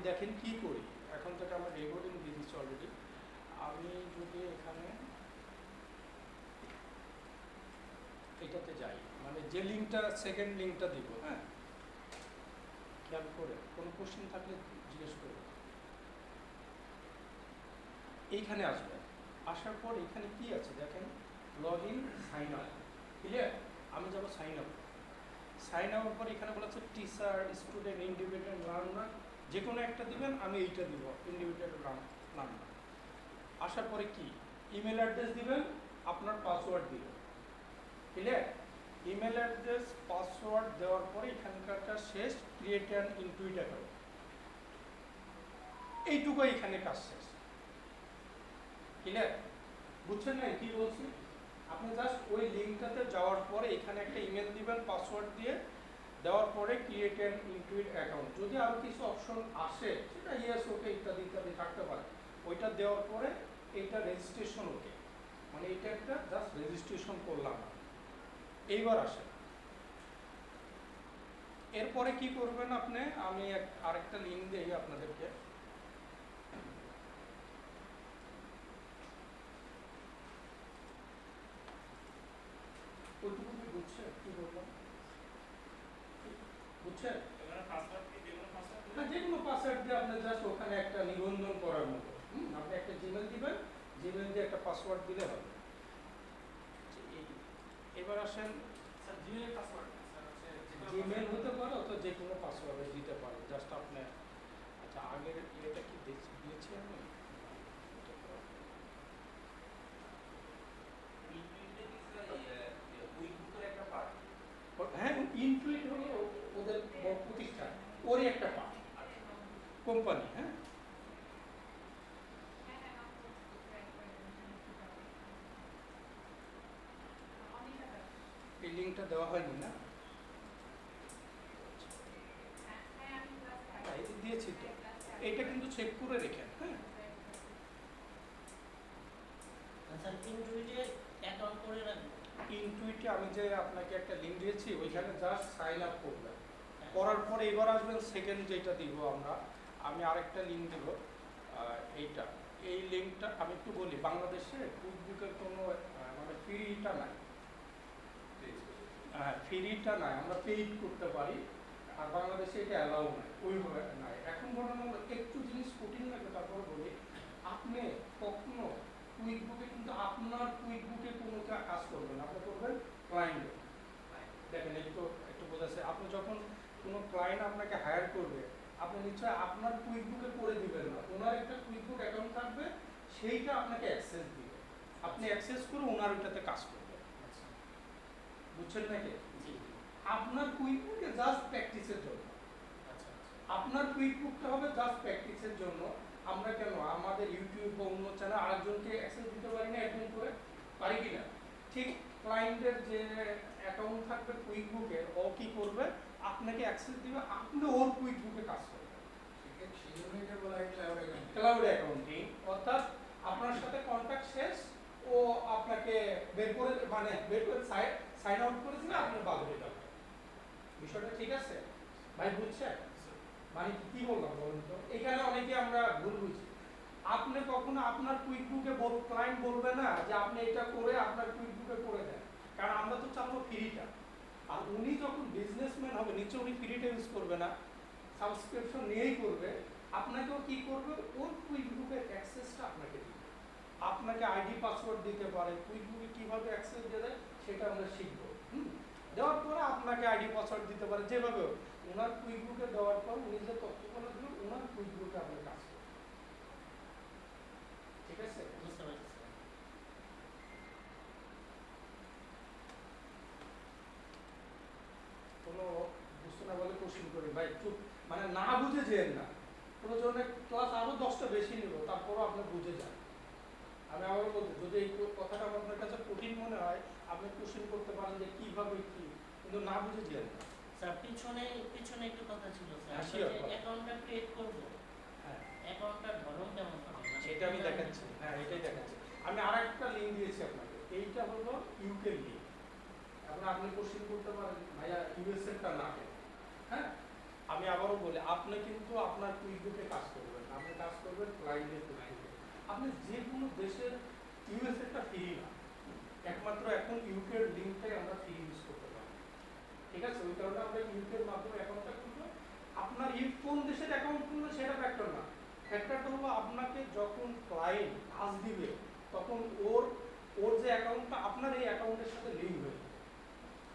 দেখেন কি করি, এখন থেকে আমার রেকর্ডিং দিয়ে দিচ্ছি অলরেডি। আমি যদি এখানে এটাতে যাই, মানে যে লিঙ্কটা সেকেন্ড লিঙ্কটা দিব, হ্যাঁ খেয়াল করে কোনো কোশ্চেন থাকলে জিজ্ঞেস করবো। এইখানে আসবে, আসার পর এখানে কি আছে দেখেন, log in sign up, clear? আমি যাবো সাইন আপ। সাইন আপের পর এখানে বলা হচ্ছে টিচার, স্টুডেন্ট, ইন্ডিভিজুয়াল, লার্নার, যে কোনো একটা দিবেন। আমি এইটা দিব, ইন্ডিভিজুয়াল লার্নার। আসার পরে কি ইমেল অ্যাড্রেস দিবেন, আপনার পাসওয়ার্ড দিবেন, ক্লিয়ার? ইমেল অ্যাড্রেস পাসওয়ার্ড দেওয়ার পরে এখানকারটা শেষ, ক্রিয়েট অ্যান ইনটুইট অ্যাকাউন্ট, এইটুকু এখানে কাজ শেষ, ক্লিয়ার? বুঝছেন না কি বলছি? আপনি জাস্ট ওই লিঙ্কটাতে যাওয়ার পরে এখানে একটা ইমেল দিবেন পাসওয়ার্ড দিয়ে, দেওয়ার পরে ক্রিয়েট অ্যান ইনটুইট অ্যাকাউন্ট। যদি আরও কিছু অপশন আসে, সেটা ইয়েস ওকে ইত্যাদি ইত্যাদি থাকতে পারে, ওইটা দেওয়ার পরে এইটা রেজিস্ট্রেশন ওকে, মানে এটা একটা জাস্ট রেজিস্ট্রেশন করলাম। এইবার আসে, এরপরে কি করবেন আপনি, আমি আরেকটা লিঙ্ক দিই আপনাদেরকে। ওইটুকু কি বুঝছে কি বললাম, বুঝছেন? হ্যাঁ, যে কোনো পাসওয়ার্ড দিয়ে আপনি জাস্ট ওখানে একটা নিবন্ধন করার মতো, আপনি একটা জিমেল দিবেন, জিমেল দিয়ে একটা পাসওয়ার্ড দিলে হবে। এবার আসেন, জিমেল হতে পারে অথবা যে কোনো পাসওয়ার্ডে দিতে পারে, জাস্ট আপনি। আচ্ছা, আগের এটা কি দিয়েছি আমি? হ্যাঁ, ইনটুইট হলো ওদের প্রতিষ্ঠান, ওরই একটা পার্ট, কোম্পানি। হ্যাঁ, এই লিঙ্কটা দেওয়া হয়নি না? দিয়েছি তো, এইটা কিন্তু চেক করে রেখেন। হ্যাঁ, ইনটুইটে আমি যে আপনাকে একটা লিঙ্ক দিয়েছি, ওইখানে জাস্ট সাইন আপ করবেন, করার পরে এবার আসবেন সেকেন্ড যেটা দিব আমরা, আমি আরেকটা লিঙ্ক দেব, এইটা, এই লিঙ্কটা আমি একটু বলি, বাংলাদেশে কুইকবুকের কোনো মানে ফ্রিটা নাই, হ্যাঁ ফ্রিটা নাই, আমরা পেইড করতে পারি, আর বাংলাদেশে এটা অ্যালাউ নাই, ওইভাবে নাই। এখন বরং একটু জিনিস কঠিন লাগে, তারপরে বলি, আপনি কখনো কুইকবুকে কিন্তু আপনার কুইকবুকে কোনো কাজ করবেন, আপনি করবেন ক্লায়েন্টে। দেখেন একটু একটু বোঝাচ্ছে, আপনি যখন কোনো ক্লায়েন্ট আপনাকে হায়ার করবে, আপনি নিশ্চয়ই আপনার কুইকবুকে করে দিবেন না, ওনার একটা কুইকবুক অ্যাকাউন্ট থাকবে, সেইটা আপনাকে অ্যাক্সেস দিবে, আপনি অ্যাক্সেস করে ওনার ওইটাতে কাজ করবেন। বুঝছেন নাকি? আপনার কুইকবুকে জাস্ট প্র্যাকটিসের জন্য, আপনার কুইকবুকটা হবে জাস্ট প্র্যাকটিসের জন্য। আমরা কেন আমাদের ইউটিউব বা অন্য চ্যানেল আরেকজনকে অ্যাক্সেস দিতে পারি না একজন করে, পারি কিনা? ঠিক ক্লায়েন্টের যে অ্যাকাউন্ট থাকবে কুইকবুকের, ও কি করবে, আপনাকে অ্যাক্সেস দিবে, আপনি ওর কুইকবুকে কাজ করবেন। ক্লাউড অ্যাকাউন্টিং, অর্থাৎ আপনার সাথে কন্ট্যাক্ট শেষ, ও আপনাকে বের করে, মানে বের করে সাইন আউট করে দিলে আপনার বাজে টাকা। বিষয়টা ঠিক আছে ভাই, বুঝছেন? মানে কি বললাম বলুন তো, এখানে অনেকে আমরা ভুল বুঝি। আপনি কখনো আপনার কুইকবুকে ক্লায়েন্ট বলবে না যে আপনি এটা করে আপনার কুইকবুকে করে দেন, কারণ আমরা তো চাবো ফ্রিটা। আর উনি যখন বিজনেসম্যান হবে, নিশ্চয় উনি ফ্রিটা ইউজ করবে না, সাবস্ক্রিপশন নিয়েই করবে। আপনাকেও কি করবে, ওর কুইকবুকের অ্যাক্সেসটা আপনাকে দিবে, আপনাকে আইডি পাসওয়ার্ড দিতে পারে, কুইকবুকে কিভাবে অ্যাক্সেস দিয়ে দেয় সেটা আমরা শিখবো। দেওয়ার পরে আপনাকে আইডি পাসওয়ার্ড দিতে পারে, যেভাবে ওনার কুইকবুকে দেওয়ার পর উনি যে তথ্যগুলো দিবেন, ওনার কুইকবুকে আপনি কাজ করবেন। ঠিক আছে? বুঝতে পারছি। কোনো বুঝতে না বলে কোশ্চেন করি ভাই, চুপ, মানে না বুঝে যেন না, প্রয়োজনে ক্লাস আরো 10টা বেশি নিব, তারপরও আপনি বুঝে যান। আমি আবারও বলতে, যদি এই কথাটা আপনার কাছে কঠিন মনে হয়, আপনি কোশ্চেন করতে পারেন যে কিভাবে কি, কিন্তু না বুঝে যেন না। স্যার পিছনে পিছনে একটু কথা ছিল স্যার, হ্যাঁ, আমরা sure, যে বল। অ্যাকাউন্টটা ক্রিয়েট করব, হ্যাঁ, অ্যাকাউন্টটার ধরন কেমন হবে? এটা আমি দেখাচ্ছি। হ্যাঁ, এটাই দেখাচ্ছি। আমি আরেকটা লিঙ্ক দিয়েছি আপনাকে, এইটা হলো ইউকে লিঙ্ক। এখন আপনি কোশ্চেন করতে পারেন ভাইয়া ইউএসএরটা না কেন। হ্যাঁ, আমি আমি আবারও বলি, আপনি কিন্তু আপনার কুইকবুকে কাজ করবেন না, আপনি কাজ করবেন ক্লায়েন্টের কুইকবুকে। আপনি যে কোনো দেশের ইউএসএটা ফ্রি না, একমাত্র এখন ইউকের লিঙ্কটাই আমরা ফ্রি ইউজ করতে পারি। ঠিক আছে, ওই কারণে আমরা ইউকের মাধ্যমে অ্যাকাউন্টটা খুলবো। আপনার কোন দেশের অ্যাকাউন্ট খুলবে সেটা ফ্যাক্টর না, ফ্যাক্টরটা হলো আপনাকে যখন ক্লায়েন্ট কাজ দিবে তখন ওর ওর যে অ্যাকাউন্টটা আপনার এই অ্যাকাউন্টের সাথে লিঙ্ক হয়ে যাবে,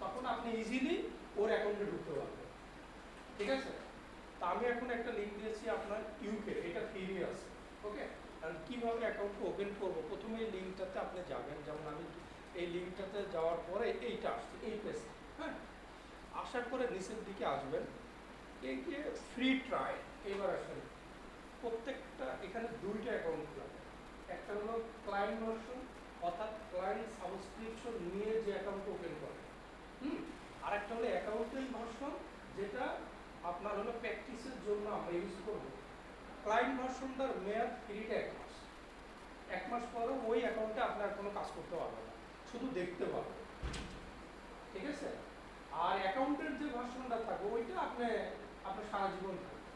তখন আপনি ইজিলি ওর অ্যাকাউন্টে ঢুকতে পারবেন। ঠিক আছে, তা আমি এখন একটা লিঙ্ক দিয়েছি আপনার ইউকে, এটা ফ্রি আছে। ওকে, আর কীভাবে অ্যাকাউন্টটা ওপেন করবো, প্রথমে এই লিঙ্কটাতে আপনি যাবেন, যেমন আমি এই লিঙ্কটাতে যাওয়ার পরে এইটা আসছে, এই পেজ। হ্যাঁ, আসার পরে নিচের দিকে আসবেন, এই যে ফ্রি ট্রায়াল, এবার আসেন প্রত্যেকটা, এখানে দুইটা অ্যাকাউন্ট খোলা যায়। একটা হলো ক্লায়েন্ট ভার্সন, অর্থাৎ ক্লায়েন্ট সাবস্ক্রিপশন নিয়ে যে অ্যাকাউন্ট ওপেন করে, আর একটা হলো অ্যাকাউন্টেন্ট ভার্সন, যেটা আপনার হলো প্র্যাকটিসের জন্য আমরা ইউজ করবো। ক্লায়েন্ট ভার্সনটার মেয়াদ ফ্রিটা 1 মাস, 1 মাস পরেও ওই অ্যাকাউন্টে আপনার কোনো কাজ করতে পারবে না, শুধু দেখতে পারবে। ঠিক আছে, আর অ্যাকাউন্টের যে ভার্সনটা থাকবে ওইটা আপনি সারা জীবন থাকবে।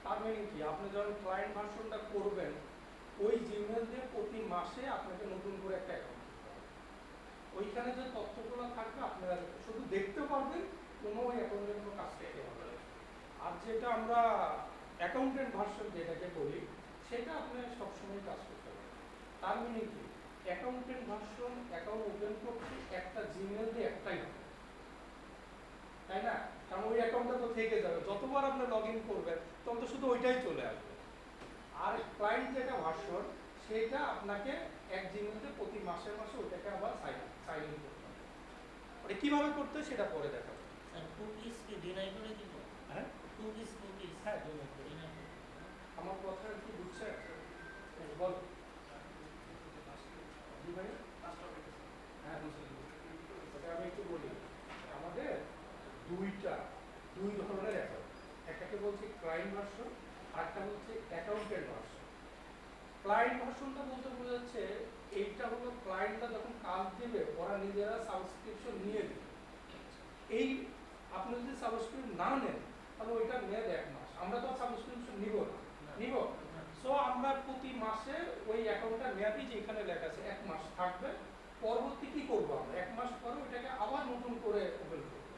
তার মানে কি, আপনি যখন ক্লায়েন্ট ভার্সনটা করবেন ওই জিমেল দিয়ে প্রতি মাসে আপনাকে নতুন করে একটা অ্যাকাউন্ট করতে হবে, ওইখানে যে তথ্যগুলো থাকবে আপনারা শুধু দেখতে পারবেন, কোনো ওই অ্যাকাউন্টের কোনো কাজ করতে হবে না। আর যেটা আমরা অ্যাকাউন্টেন্ট ভার্সন যেটাকে বলি, সেটা আপনি সবসময় কাজ করতে পারবেন। তার মানে কি, অ্যাকাউন্টেন্ট ভার্সন অ্যাকাউন্ট ওপেন করতে একটা জিমেল দিয়ে একটাই হবে, তাই না? কারণ ওই অ্যাকাউন্টটা তো থেকে যাবে, যতবার আপনি লগ ইন করবেন তখন তো শুধু ওইটাই চলে আসবে। আর ক্লায়েন্ট যেটা ভার্সন, সেটা আপনাকে এক জিমেলতে প্রতি মাসে মাসে ওইটাকে আবার সাইন ইন করতে হবে। ওটা কীভাবে করতে সেটা পরে দেখাবো। স্যার কুকিজ কি ডিনাই করে দিব? হ্যাঁ, কুকিজ হ্যাঁ, ডিনাই করে। আমার কথা কি বুঝছে? বল। জি ভাই, হ্যাঁ বুঝলি, ওটা আমি একটু বলি। আমাদের দুই ধরনের অ্যাকাউন্ট, একটাকে বলছি ক্লায়েন্ট ভার্সন, আরেকটা হচ্ছে অ্যাকাউন্টেন্ট ভার্সন। ক্লায়েন্ট ভার্সনটা বলতে বোঝাচ্ছে এইটা হলো ক্লায়েন্টরা যখন কাজ দেবে ওরা নিজেরা সাবস্ক্রিপশন নিয়ে দেবে। এই আপনি যদি সাবস্ক্রিপশন না নেন তাহলে ওইটা মেয়াদ 1 মাস, আমরা তো সাবস্ক্রিপশন নিব না, নিব। সো আমরা প্রতি মাসে ওই অ্যাকাউন্টটা মেয়াদি যেখানে লেখা আছে 1 মাস থাকবে, পরবর্তী কি করবো আমরা 1 মাস পরে ওইটাকে আবার নতুন করে ওপেন করবো।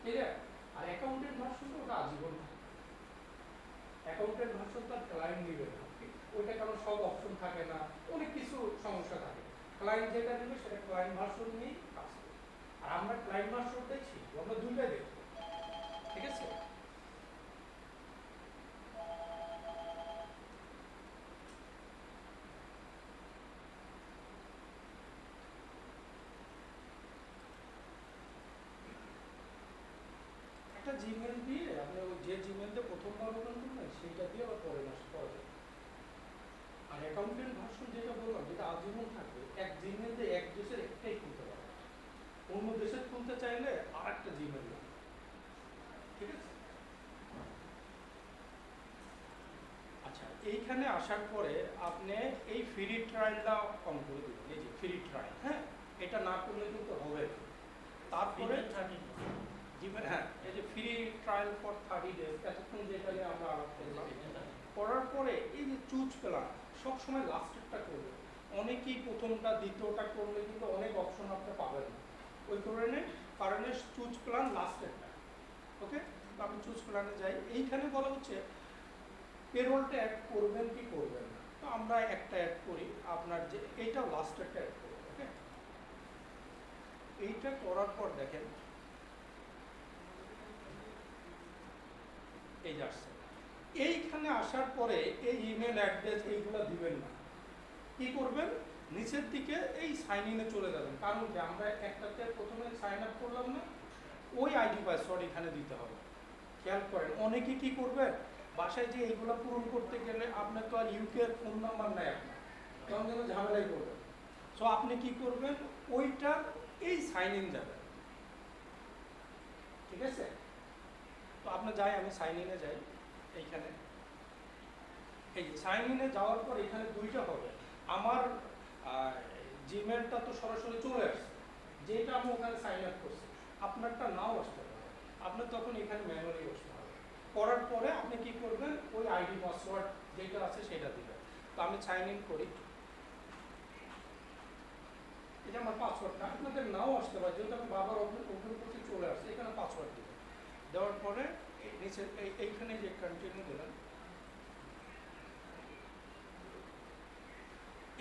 ঠিক আছে, আর অ্যাকাউন্টেন্ট ভার্সন ওটা আজীবন থাকে। অ্যাকাউন্টেন্ট ভার্সন তার ক্লায়েন্ট নিবে না, ওইটা কারণ সব অপশন থাকে না, অনেক কিছু সমস্যা থাকে। ক্লায়েন্ট যেটা নেবে সেটা ক্লায়েন্ট ভার্সন নিয়েই কাজ করবে। আর আমরা ক্লায়েন্ট ভার্সনটাই ছিল, আমরা দুইটাই দেখবো। ঠিক আছে, একটা জিমেল দিয়ে আপনি যে জিমেল দিয়ে প্রথমবার ওপেন করবেন সেইটা দিয়ে আবার পরে মাস করা যাবে। আর অ্যাকাউন্টেন্ট ভার্সন যেটা বললাম, যেটা আজীবন থাকবে, এক জিমেল দিয়ে এক দেশের একটাই খুলতে পারবে, অন্য দেশে খুলতে চাইলে আর একটা জিমেল লাগবে। ঠিক আছে, আচ্ছা, এইখানে আসার পরে আপনি এই ফ্রি ট্রায়ালটা অন করে দেবেন, এই যে ফ্রি ট্রায়াল। হ্যাঁ, এটা না করলে কিন্তু হবে না। তারপরে জিমেল, হ্যাঁ, এই যে ফ্রি ট্রায়াল ফর 30 days, এতক্ষণ যেটা নিয়ে আমরা আলাপ করলাম, করার পরে এই যে চুজ প্ল্যান সবসময় লাস্টেরটা করবে। অনেকেই প্রথমটা দ্বিতীয়টা করলে কিন্তু অনেক অপশন আপনি পাবেন না, ওই কারণে চুজ প্ল্যান লাস্টেরটা। ওকে, আমি চুজ প্ল্যানে যাই। এইখানে বলা হচ্ছে পেরোলটা অ্যাড করবেন কি করবেন না, তো আমরা একটা অ্যাড করি, আপনার যে এইটাও লাস্টেরটা অ্যাড করবেন। ওকে, এইটা করার পর দেখেন এই আসছে। এইখানে আসার পরে এই ইমেল অ্যাড্রেস এইগুলো দিবেন না, কি করবেন, নিচের দিকে এই সাইন ইনে চলে যাবেন। কারণ কি, আমরা একটাতে প্রথমে সাইন আপ করলাম না, ওই আইডি পাসওয়ার্ড এখানে দিতে হবে। খেয়াল করেন, অনেকে কি করবেন, বাসায় যে এইগুলো পূরণ করতে গেলে আপনার তো আর ইউকের ফোন নাম্বার নাই, আপনার তখন যেন ঝামেলাই করবেন। সো আপনি কি করবেন, ওইটার এই সাইন ইন যাবেন। ঠিক আছে, তো আপনি যাই, আমি সাইন ইনে যাই। এইখানে এই যে সাইন ইনে যাওয়ার পর এখানে দুইটা হবে। আমার জিমেলটা তো সরাসরি চলে আসছে, যেটা আমি ওখানে সাইন আপ করছি, আপনারটা নাও আসতে পারে, আপনার তখন এখানে ম্যানুয়ালি বসতে হবে। করার পরে আপনি কি করবেন, ওই আইডি পাসওয়ার্ড যেটা আছে সেটা দিবেন। তো আমি সাইন ইন করি, এটা আমার পাসওয়ার্ডটা, আপনাদের নাও আসতে পারে, যেহেতু আমি বাবার অগ্রগতি চলে আসছে, এখানে পাসওয়ার্ড দিবেন। দেওয়ার পরে নিচে এইখানে যে কন্টিনিউ দিলেন।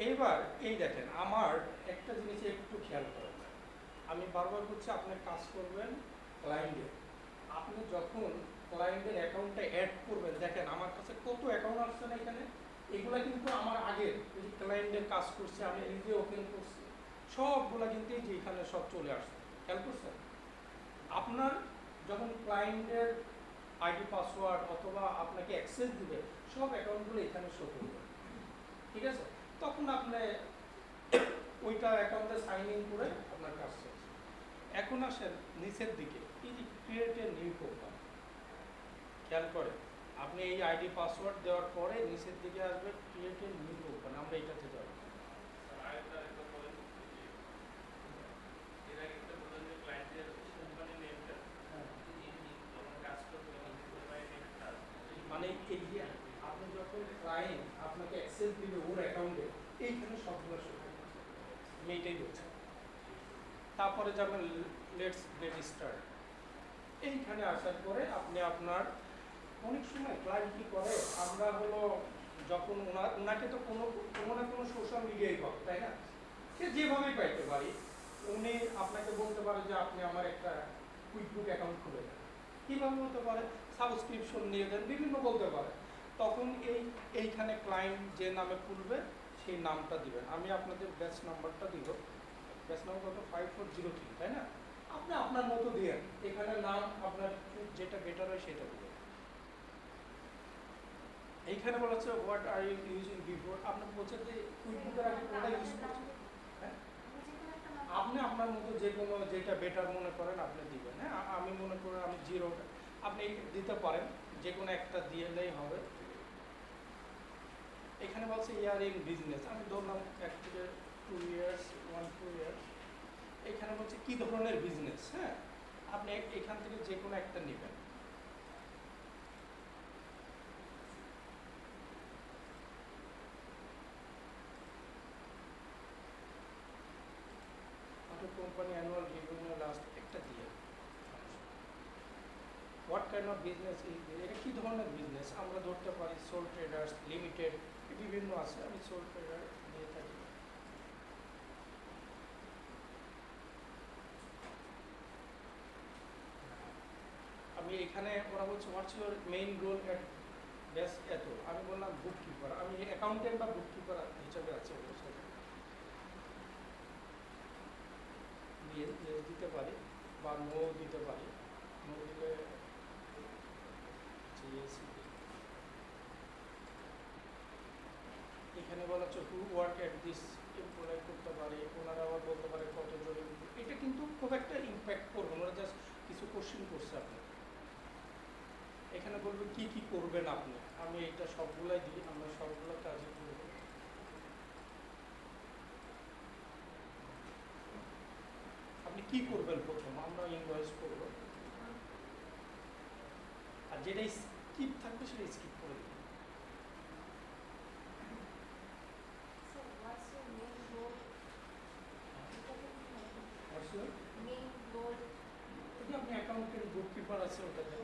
এবার এই দেখেন আমার একটা জিনিস একটু খেয়াল করেন, আমি বারবার বলছি আপনি কাজ করবেন ক্লায়েন্টে। আপনি যখন ক্লায়েন্টের অ্যাকাউন্টটা অ্যাড করবেন, দেখেন আমার কাছে কত অ্যাকাউন্ট আসছে না এখানে, এগুলা কিন্তু আমার আগের এই ক্লায়েন্টের কাজ করছে, আমি নিজে ওপেন করছি, সবগুলা কিন্তু এই যে এখানে সব চলে আসছে। খেয়াল করছেন? আপনার যখন ক্লায়েন্টের আইডি পাসওয়ার্ড অথবা আপনাকে অ্যাক্সেস দিবে, সব অ্যাকাউন্টগুলো এখানে শো করবে, ঠিক আছে? তখন আপনি ওইটা অ্যাকাউন্টে সাইন ইন করে আপনার কাজ শেষ। এখন আসেন নিচের দিকে, এই যে ক্রিয়েট এ নিউ প্রোফাইল, খেয়াল করে আপনি এই আইডি পাসওয়ার্ড দেওয়ার পরে নিচের দিকে আসবে ক্রিয়েট এ নিউ প্রোফাইল, আমরা এইটাতে যাব। মানে এই যে আপনি যখন ক্লায়েন্ট আপনাকে অ্যাক্সেস দিবে ওর অ্যাকাউন্টে, এইখানে সবগুলো শো করবে, আমি এইটাই বলছি। তারপরে যাবেন লেটস গেট স্টার্ট, এইখানে আসার পরে আপনি আপনার, অনেক সময় ক্লায়েন্ট কি করে, আমরা হলো যখন ওনাকে তো কোনো না কোনো সোশ্যাল মিডিয়ায় পাবো, তাই না? সে যেভাবেই পাইতে পারি, উনি আপনাকে বলতে পারে যে আপনি আমার একটা কুইকবুক অ্যাকাউন্ট খুলে দেন, কীভাবে বলতে পারে, সাবস্ক্রিপশন নিয়ে দেন, বিভিন্ন বলতে পারে। তখন এইখানে ক্লায়েন্ট যে নামে খুলবে সেই নামটা দিবেন। আমি আপনাদের ব্যাচ নাম্বারটা দিব, ব্যাচ নাম্বার কত 5403, তাই না? আপনি আপনার মতো দিয়েন, এখানে নাম আপনার যেটা বেটার হয় সেটা দিবেন। এইখানে বলা হচ্ছে what are you using before, আপনি বলছেন যে কুইকবুকের আগে কোনটা ইউজ করছেন, হ্যাঁ? আপনি আপনার মতো যে কোনো যেটা বেটার মনে করেন আপনি দিবেন। হ্যাঁ, আমি মনে করি আমি জিরোটা, আপনি দিতে পারেন, যে কোনো একটা দিলেই হবে। এখানে বলছে ইয়ার ইন বিজনেস, আমি ধরলাম 1 থেকে 2 ইয়ার্স, 1-2 ইয়ার্স। এখানে বলছে কী ধরনের বিজনেস, হ্যাঁ, আপনি এখান থেকে যে কোনো একটা নেবেন। কোম্পানি অ্যানুয়াল রিভিনিউ লাস্ট একটা দিয়ে, what kind of business is, এটা কী ধরনের বিজনেস, আমরা ধরতে পারি সোল ট্রেডার্স লিমিটেড, বিভিন্ন আছে, আমি সোল ট্রেডার দিয়ে থাকি। আমি এখানে ওরা বলছে what's your main role at ব্যাস এত, আমি বললাম বুক কিপার, আমি অ্যাকাউন্টেন্ট বা বুক কিপার হিসাবে আছে ওদের সাথে দিয়ে দিতে পারি, বা নো দিতে পারি, নো দিলে এখানে বলা হচ্ছে who work at this employ করতে পারে, ওনারা আবার বলতে পারে কতজন। এটা কিন্তু খুব একটা ইম্প্যাক্ট করবে, ওরা জাস্ট কিছু কোশ্চেন করছে আপনি, এখানে বলবে কি কি করবেন আপনি, আমি এটা সবগুলাই দিই, আমরা সবগুলো কাজই করব। আপনি কি করবেন প্রথম, আমরা ইনভয়েস করব, আর যেটা স্কিপ থাকবে সেটা স্কিপ করে দেবেন। আপনি অ্যাকাউন্টেন্ট বুক কিপার আছে ওটাতে,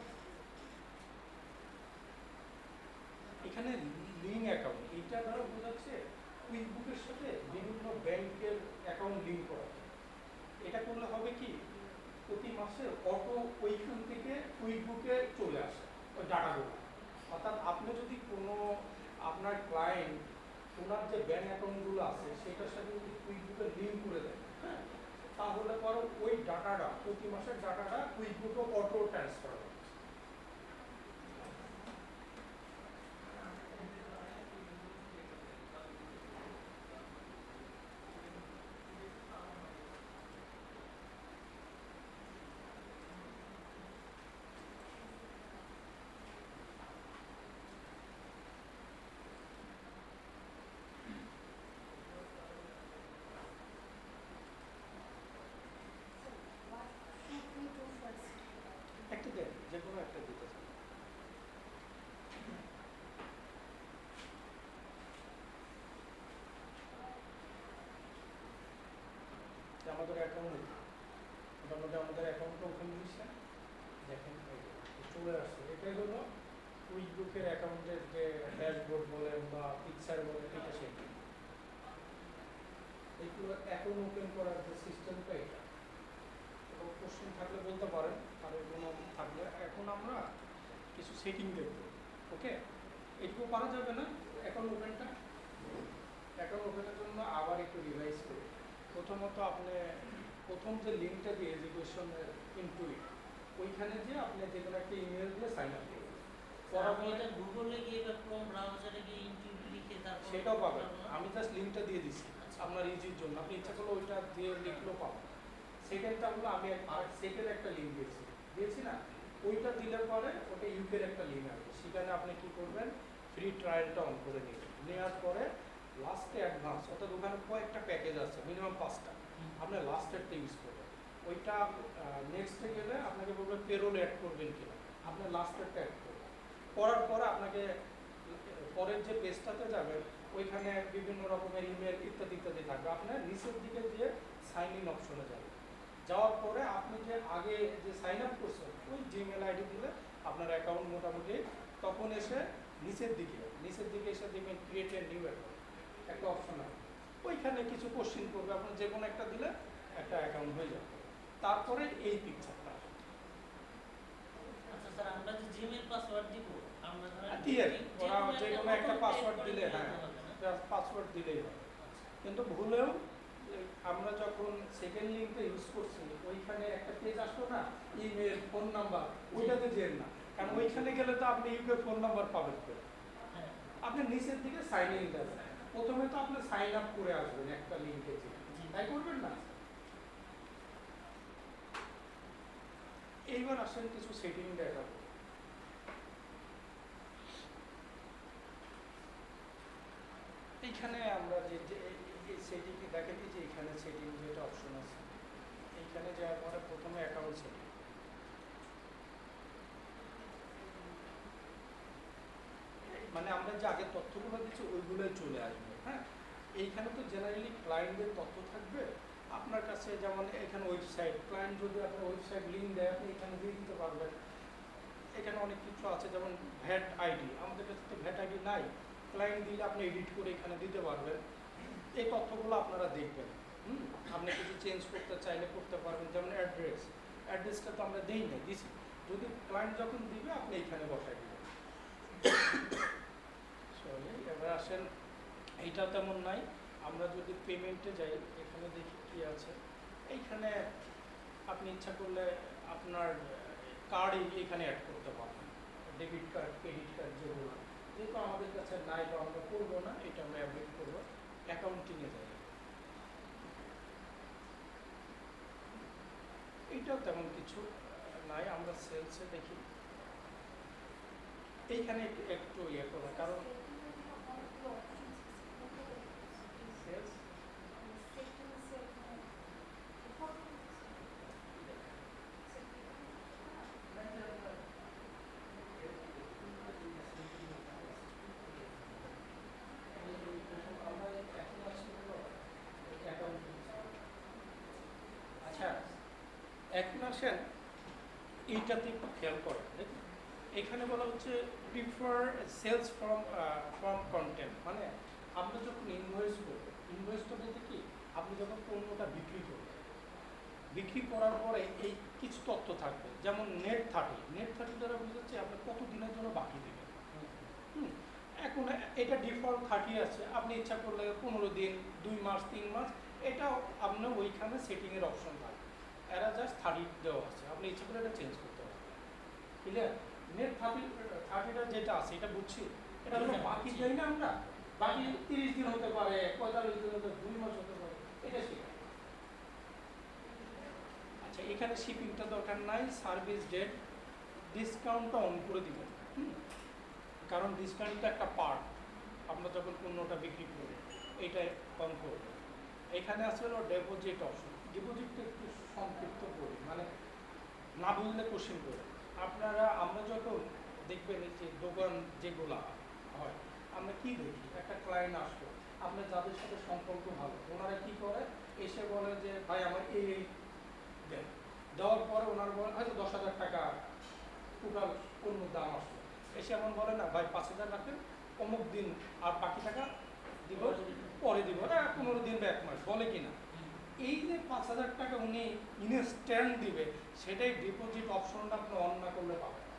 এখানে লিঙ্ক অ্যাকাউন্ট, এইটা দ্বারা বোঝাচ্ছে কুইকবুকের সাথে বিভিন্ন ব্যাংকের অ্যাকাউন্ট লিঙ্ক করা। এটা করলে হবে কি, প্রতি মাসে অটো ওইখান থেকে কুইকবুকে চলে আসে ওই ডাটাগুলো। অর্থাৎ আপনি যদি কোনো আপনার ক্লায়েন্ট ওনার যে ব্যাংক অ্যাকাউন্টগুলো আছে সেটার সাথে যদি কুইকবুকে লিঙ্ক করে দেন, হ্যাঁ, তাহলে পরে ওই ডাটাটা প্রতি মাসের ডাটাটা কুইকবুকে অটো ট্রান্সফার হবে। একটা দেন যে মধ্যে আমাদের অ্যাকাউন্ট ওপেন হয়েছে, দেখেন এই যে চলে আসছে। এটাই হলো কুইকবুকের অ্যাকাউন্টের যে ড্যাশবোর্ড বলেন বা পিকচার বলেন, এটা সেটা। এইগুলো এখন ওপেন করার যে সিস্টেমটা এটা। তো কোশ্চেন থাকলে বলতে পারেন, আর কোনো থাকলে। এখন আমরা কিছু সেটিং দেখব, ওকে? এইটুকু করা যাবে না এখন ওপেনটা। এখন ওপেনের জন্য আবার একটু রিভাইজ করি। প্রথমত আপনি প্রথম যে লিঙ্কটা দিয়ে এডুকেশনের ইনটুইট, ওইখানে যে আপনি যে কোনো একটা ইমেল দিয়ে সাইন আপ করবেন। আপনি এটা গুগলে গিয়ে বা ক্রোম ব্রাউজারে গিয়ে ইউটিউব লিখে তারপর সেটাও পাবেন, আমি জাস্ট লিঙ্কটা দিয়ে দিচ্ছি আপনার ইজির জন্য। আপনি ইচ্ছা করলে ওইটা দিয়ে লিখলেও পাবেন। সেকেন্ডটা হলো আমি সেকেন্ড একটা লিঙ্ক দিয়েছি না, ওইটা দিলে পরে ওটা ইউকের একটা লিঙ্ক আসবে। সেখানে আপনি কি করবেন, ফ্রি ট্রায়ালটা অন করে নেবেন। নেওয়ার পরে লাস্টে অ্যাডভান্স, অর্থাৎ ওখানে কয়েকটা প্যাকেজ আছে, মিনিমাম 5টা। আপনি লাস্টেরটা ইউজ করবেন। ওইটা নেক্সটে গেলে আপনাকে বলবে পেরোল অ্যাড করবেন কিনা, আপনি লাস্টেরটা অ্যাড করবেন। করার পরে আপনাকে পরের যে পেজটাতে যাবেন, ওইখানে বিভিন্ন রকমের ইমেল ইত্যাদি ইত্যাদি থাকবে। আপনার নিচের দিকে যে সাইন ইন অপশনে যাবেন, যাওয়ার পরে আপনি যে আগে যে সাইন আপ করছেন ওই জিমেল আইডি দিলে আপনার অ্যাকাউন্ট মোটামুটি তখন এসে নিচের দিকে এসে দেখবেন ক্রিয়েট এ নিউ অ্যাকাউন্ট একটা অপশন আছে। ওইখানে কিছু কোশ্চিন করবে, আপনার যে কোনো একটা দিলে একটা অ্যাকাউন্ট হয়ে যাবে। তারপরে এই পিকচারটা আসবে। আচ্ছা স্যার, আমরা যে জিমেল পাসওয়ার্ড দিব, আমরা ধরেন দিয়ে ওরা যে কোনো একটা account পাসওয়ার্ড create দিলে, করে হ্যাঁ দিতে হবে না? পাসওয়ার্ড দিলেই হবে। কিন্তু ভুলেও আমরা যখন সেকেন্ড লিঙ্কটা ইউজ করছি, ওইখানে একটা পেজ আসলো না, ইমেল, ফোন নাম্বার, ওইটাতে যেন না। কারণ ওইখানে গেলে তো আপনি ইউকে ফোন নাম্বার পাবেন করে। হ্যাঁ। আপনি নিচের দিকে সাইন ইন দেবেন। প্রথমে তো আপনি সাইন আপ করে আসবেন একটা লিঙ্কে, তাই করবেন না? এইবার আসেন কিছু সেটিং দেখাবো। এইখানে আমরা যে সেটিং দেখেন, যে এখানে সেটিং যেটা অপশন আছে, এইখানে যাওয়ার পরে প্রথমে অ্যাকাউন্ট সেটিং। মানে আমরা যে আগে তথ্যগুলো দিচ্ছি ওইগুলোই চলে আসবে। হ্যাঁ, এইখানে তো জেনারেলি ক্লায়েন্টের তথ্য থাকবে আপনার কাছে। যেমন এখানে ওয়েবসাইট, ক্লায়েন্ট যদি আপনার ওয়েবসাইট লিঙ্ক দেয়, আপনি এখানে দিয়ে দিতে পারবেন। এখানে অনেক কিছু আছে, যেমন ভ্যাট আইডি, আমাদের কাছে তো ভ্যাট আইডি নাই, ক্লায়েন্ট দিলে আপনি এডিট করে এখানে দিতে পারবেন। এই তথ্যগুলো আপনারা দেখবেন। আপনি কিছু চেঞ্জ করতে চাইলে করতে পারবেন। যেমন অ্যাড্রেসটা তো আমরা দিই না, দিছি। যদি ক্লায়েন্ট যখন দিবে আপনি এইখানে বসাই দিবেন। সরি, এবার আসেন, এইটা তেমন নাই। আমরা যদি পেমেন্টে যাই, এখানে দেখি কি আছে। এইখানে আপনি ইচ্ছা করলে আপনার কার্ড এখানে অ্যাড করতে পারবেন, ডেবিট কার্ড, ক্রেডিট কার্ড, যেগুলো। যেহেতু আমাদের কাছে নাই বা আমরা করবো না, এটা আমরা অ্যাভয়েড করবো। অ্যাকাউন্টিংয়ে যাই, এইটাও তেমন কিছু নাই। আমরা সেলসে দেখি, এইখানে একটু ইয়ে করা, কারণ সেলস আচ্ছা, এখন আসেন এইটাতে একটু খেয়াল করেন। দেখুন এখানে বলা হচ্ছে প্রিফার সেলস ফ্রম কন্টেন্ট। মানে আমরা যখন ইনভয়েস করবো, ইনভয়েসটা বলতে কি, আপনি যখন পণ্যটা বিক্রি করবেন, বিক্রি করার পরে এই কিছু তথ্য থাকবে। যেমন নেট 30 দ্বারা বোঝাচ্ছে আপনি কত দিনের জন্য বাকি দেবেন। এখন এটা ডিফল্ট 30 আছে, আপনি ইচ্ছা করলে 15 দিন, 2 মাস, 3 মাস, এটা আপনার ওইখানে সেটিংয়ের অপশন থাকবে। এরা জাস্ট 30 দেওয়া আছে, আপনি ইচ্ছা করে এটা চেঞ্জ করতে পারবেন। ক্লিয়ার? নেট 30টা যেটা আছে এটা বুঝছি, এটা হলো বাকি যাই না আমরা, বাকি 30 দিন হতে পারে, 45 দিন হতে পারে, 2 মাস হতে পারে, এটা ঠিক। আচ্ছা, এখানে শিপিংটা দরকার নাই। সার্ভিস ডেট, ডিসকাউন্টটা অন করে দিবেন। কারণ ডিসকাউন্টটা একটা পার্ট, আমরা যখন পণ্যটা বিক্রি করি এইটা অন করবে। এখানে আছে হলো ডিপোজিট অপশন। ডিপোজিটটা একটু সংক্ষিপ্ত করি, মানে না বুঝলে কোশ্চেন করে। আমরা যখন দেখবেন যে দোকান যেগুলা হয়, আমরা কি দেখি, একটা ক্লায়েন্ট আসলো, আপনার যাদের সাথে সম্পর্ক ভালো, ওনারা কি করে, এসে বলে যে ভাই আমার এই দেন, দেওয়ার পরে ওনার বলেন হয়তো 10,000 টাকা টোটাল পণ্যর দাম আসলো, এসে এমন বলে না ভাই 5,000 রাখেন, অমুক দিন আর বাকি টাকা দিব, পরে দিব, 15 দিন বা 1 মাস, বলে কিনা। এই যে 5,000 টাকা উনি ইনস্ট্যান্ট দিবে, সেটাই ডিপোজিট অপশনটা আপনি অন না করলে পাবেন না।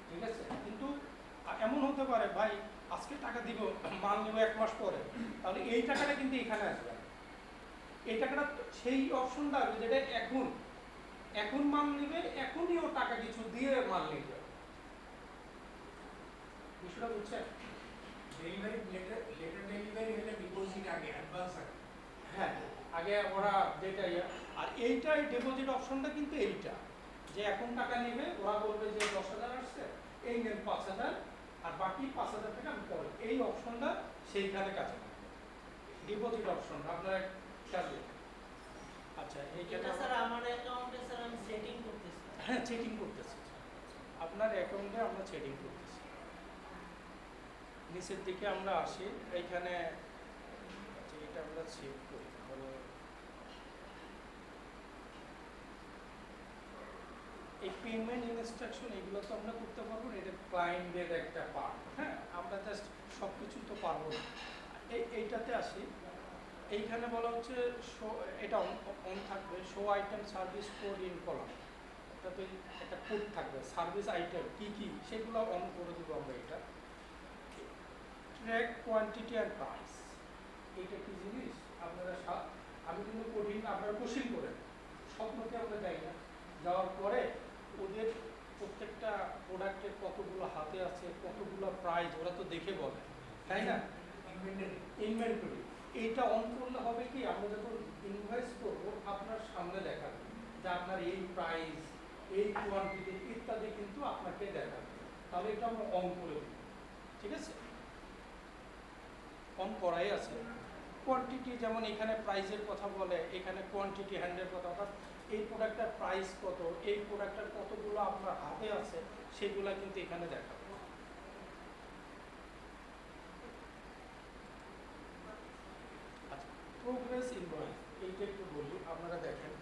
ঠিক আছে, কিন্তু এমন হতে পারে ভাই আজকে টাকা দিব, মাল নেব 1 মাস পরে, তাহলে এই টাকাটা কিন্তু এখানে আসবে না। এই টাকাটা সেই অপশনটা আসবে যেটা এখন মাল নিবে, এখনই ও টাকা কিছু দিয়ে মাল নিবে। বিষয়টা বুঝছেন? ডেলিভারি লেটার ডেলিভারি হলে ডিপোজিট আগে অ্যাডভান্স আগে। হ্যাঁ, আগে ওরা যেটা আর এইটাই ডিপোজিট অপশনটা কিন্তু এইটা, যে এখন টাকা নেবে, ওরা বলবে যে 10,000 আসছে, এই নেন 5,000, আর বাকি 5,000 টাকা আমি পরে, এই অপশনটা সেইখানে কাজে লাগবে, ডিপোজিট অপশনটা আপনার কাজে। আচ্ছা, এটা স্যার আমার অ্যাকাউন্টে স্যার আমি সেটিং করতেছি। হ্যাঁ, চেকিং করতেছি, আপনার অ্যাকাউন্টে আমরা চেকিং করতেছি। নিচের দিকে আমরা আসি, এইখানে এটা আমরা সেভ করি, ধরো এই পেমেন্ট ইনস্ট্রাকশন এগুলো তো আমরা করতে পারবো না, এটা ক্লায়েন্টের একটা পার্ট। হ্যাঁ, আমরা জাস্ট সব কিছু তো পারবো না। এইটাতে আসি, এইখানে বলা হচ্ছে শো, এটা অন থাকবে, show item service code in column, তাতে একটা কোড থাকবে, সার্ভিস আইটেম কি কি সেগুলো অন করে দেবো আমরা। এটা ট্র্যাক কোয়ান্টিটি অ্যান্ড প্রাইস, এইটা কি জিনিস আপনারা আমি কিন্তু কঠিন, আপনারা কোশ্চিন করেন, স্বপ্নকে আমরা যাই না, যাওয়ার পরে ওদের প্রত্যেকটা প্রোডাক্টের কতগুলো হাতে আছে, কতগুলো প্রাইস ওরা তো দেখে বলে, তাই না? ইনভেন্টরি এইটা অন করলে হবে কি, আমরা যখন ইনভয়েস করবো আপনার সামনে দেখাবে যে আপনার এই প্রাইস, এই কোয়ান্টিটি ইত্যাদি কিন্তু আপনাকে দেখাবে, তাহলে এটা আমরা অন করে দিই। ঠিক আছে, অন করাই আছে। কোয়ান্টিটি যেমন এখানে প্রাইসের কথা বলে, এখানে কোয়ান্টিটি হ্যান্ডের কথা, অর্থাৎ এই প্রোডাক্টটার প্রাইস কত, এই প্রোডাক্টটার কতগুলো আপনার হাতে আছে, সেগুলো কিন্তু এখানে দেখাবে। আচ্ছা, প্রোগ্রেস ইনভয়েস এইটা একটু বলি, আপনারা দেখেন।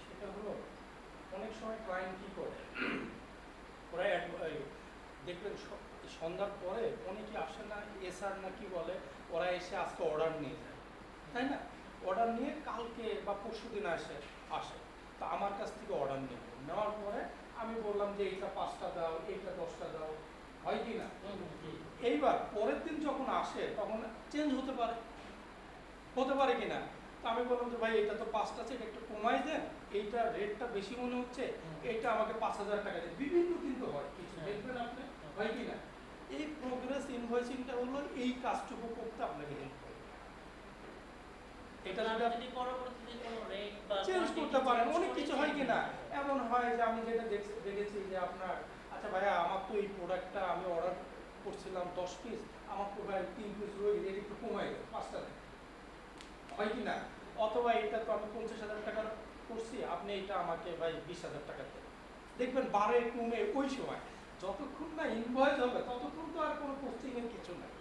সেটা হলো অনেক সময় ক্লায়েন্ট কী করে, ওরা দেখবেন সন্ধ্যার পরে অনেকে আসে না, এসআর না কি বলে, ওরা এসে আজকে অর্ডার নিয়ে যায়, তাই না? অর্ডার নিয়ে কালকে বা পরশু দিন আসে, তো আমার কাছ থেকে অর্ডার নেওয়ার পরে আমি বললাম যে এইটা 5টা দাও, এইটা 10টা দাও, হয় কি না? এইবার পরের দিন যখন আসে তখন চেঞ্জ হতে পারে কি না? তো আমি বললাম যে ভাই এটা তো 5টা আছে, এটা একটু কমাই দেন, এইটা রেটটা বেশি মনে হচ্ছে, এইটা আমাকে 5,000 টাকা দেন, বিভিন্ন কিন্তু হয় কিছু, দেখবেন আপনি, হয় কি না? এই প্রোগ্রেস ইনভয়েসিংটা হলো এই কাজটুকু করতে আপনাকে হেল্প করে। এটা যদি পরবর্তীতে কোনো রেট বা চেঞ্জ করতে পারেন, অনেক কিছু হয় কি না? এমন হয় যে আমি যেটা দেখেছি যে আপনার, আচ্ছা ভাইয়া আমার তো এই প্রোডাক্টটা আমি অর্ডার করছিলাম 10 পিস, আমার তো ভাই 3 পিস রয়ে গেছে, একটু কমাই দেয়, 5টা দেয়, হয় কি না? অথবা এটা তো আমি 50,000 টাকা করছি, আপনি এটা আমাকে ভাই 20,000 টাকা দেন, দেখবেন বারে কমে ওই সময়, যতক্ষণ না ইনভয়েস হবে ততক্ষণ তো আর কোনো পোস্টিংয়ের কিছু নাই,